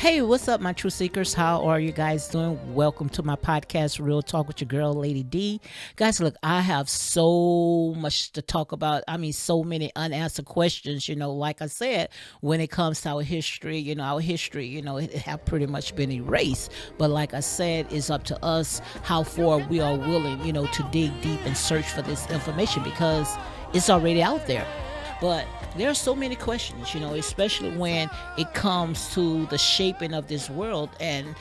Hey, what's up, my true seekers? How are you guys doing? Welcome to my podcast, Real Talk with your girl, Lady D. Guys, look, I have so much to talk about. I mean, so many unanswered questions, like I said, when it comes to our history, it have pretty much been erased. But like I said, it's up to us how far we are willing, to dig deep and search for this information because it's already out there. But there are so many questions, especially when it comes to the shaping of this world and,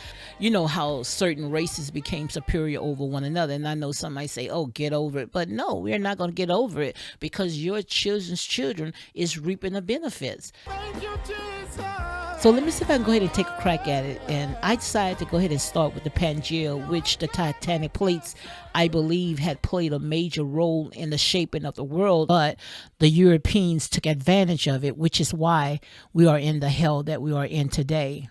how certain races became superior over one another. And I know some might say, oh, get over it. But no, we're not going to get over it because your children's children is reaping the benefits. So let me see if I can go ahead and take a crack at it. And I decided to go ahead and start with the Pangia, which the tectonic plates, I believe, had played a major role in the shaping of the world. But the Europeans took advantage of it, which is why we are in the hell that we are in today.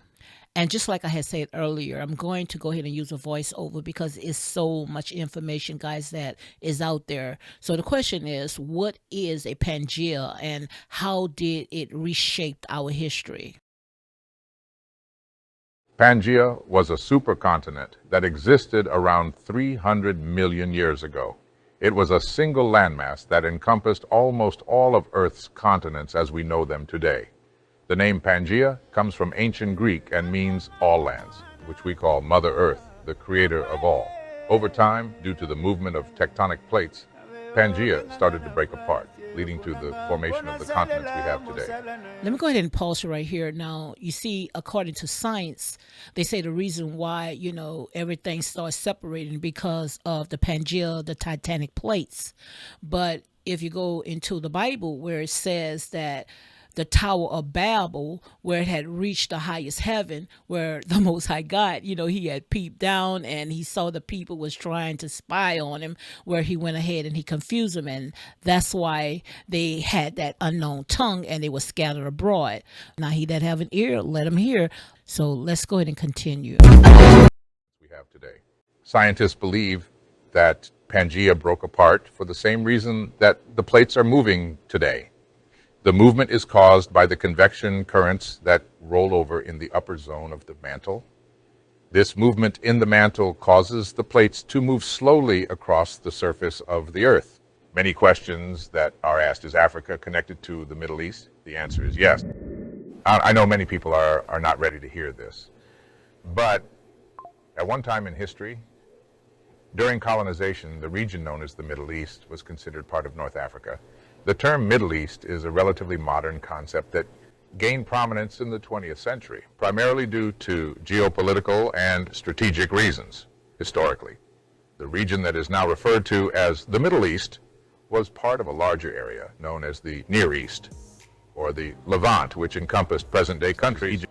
And just like I had said earlier, I'm going to go ahead and use a voiceover because it's so much information, guys, that is out there. So the question is, what is a Pangia and how did it reshape our history? Pangia was a supercontinent that existed around 300 million years ago. It was a single landmass that encompassed almost all of Earth's continents as we know them today. The name Pangia comes from ancient Greek and means all lands, which we call Mother Earth, the creator of all. Over time, due to the movement of tectonic plates, Pangia started to break apart, leading to the formation of the continents we have today. Let me go ahead and pause right here. Now, you see, according to science, they say the reason why, everything starts separating because of the Pangia, the tectonic plates. But if you go into the Bible where it says that the Tower of Babel, where it had reached the highest heaven, where the Most High God, he had peeped down and he saw the people was trying to spy on him, where he went ahead and he confused them. And that's why they had that unknown tongue and they were scattered abroad. Now, he that have an ear, let him hear. So let's go ahead and continue. We have today. Scientists believe that Pangia broke apart for the same reason that the plates are moving today. The movement is caused by the convection currents that roll over in the upper zone of the mantle. This movement in the mantle causes the plates to move slowly across the surface of the Earth. Many questions that are asked, is Africa connected to the Middle East? The answer is yes. I know many people are not ready to hear this, but at one time in history, during colonization, the region known as the Middle East was considered part of North Africa. The term Middle East is a relatively modern concept that gained prominence in the 20th century, primarily due to geopolitical and strategic reasons. Historically, the region that is now referred to as the Middle East was part of a larger area known as the Near East, or the Levant, which encompassed present-day countries.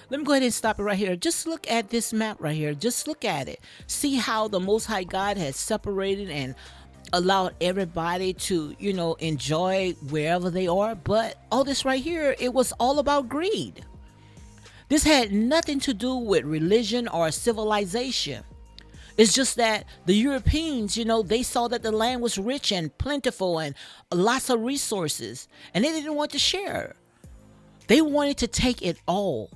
Let me go ahead and stop it right here. Just look at this map right here. Just look at it. See how the Most High God has separated and allowed everybody to, enjoy wherever they are. But all this right here, it was all about greed. This had nothing to do with religion or civilization. It's just that the Europeans, they saw that the land was rich and plentiful and lots of resources, and they didn't want to share. They wanted to take it all.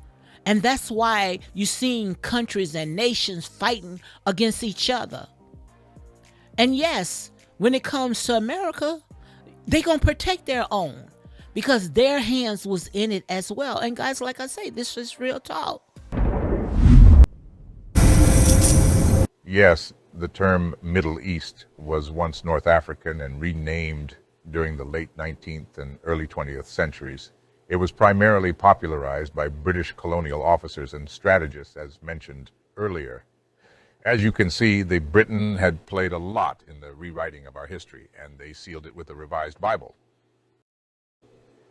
And that's why you're seeing countries and nations fighting against each other. And yes, when it comes to America, they're going to protect their own because their hands was in it as well. And guys, like I say, this is real talk. Yes, the term Middle East was once North African and renamed during the late 19th and early 20th centuries. It was primarily popularized by British colonial officers and strategists, as mentioned earlier. As you can see, Britain had played a lot in the rewriting of our history, and they sealed it with a revised Bible.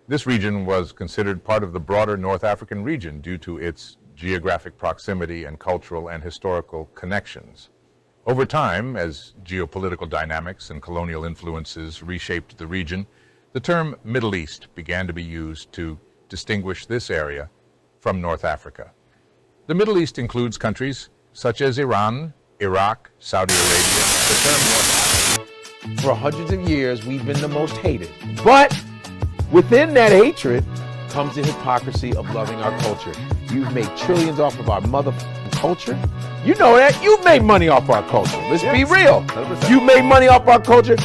This region was considered part of the broader North African region due to its geographic proximity and cultural and historical connections. Over time, as geopolitical dynamics and colonial influences reshaped the region, the term Middle East began to be used to distinguish this area from North Africa. The Middle East includes countries such as Iran, Iraq, Saudi Arabia. For hundreds of years, we've been the most hated. But within that hatred comes the hypocrisy of loving our culture. You've made trillions off of our motherfucking culture. You know that. You've made money off our culture. Let's be real. 100%. You made money off our culture.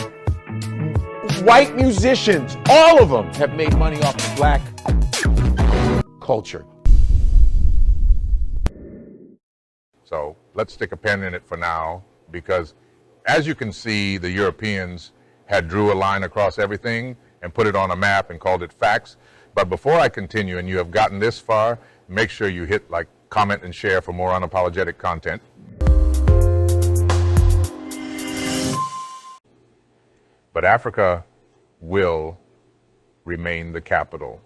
White musicians, all of them have made money off the black culture. So let's stick a pin in it for now, because as you can see, the Europeans had drew a line across everything and put it on a map and called it facts. But before I continue, and you have gotten this far, make sure you hit like, comment, and share for more unapologetic content. But Africa will remain the capital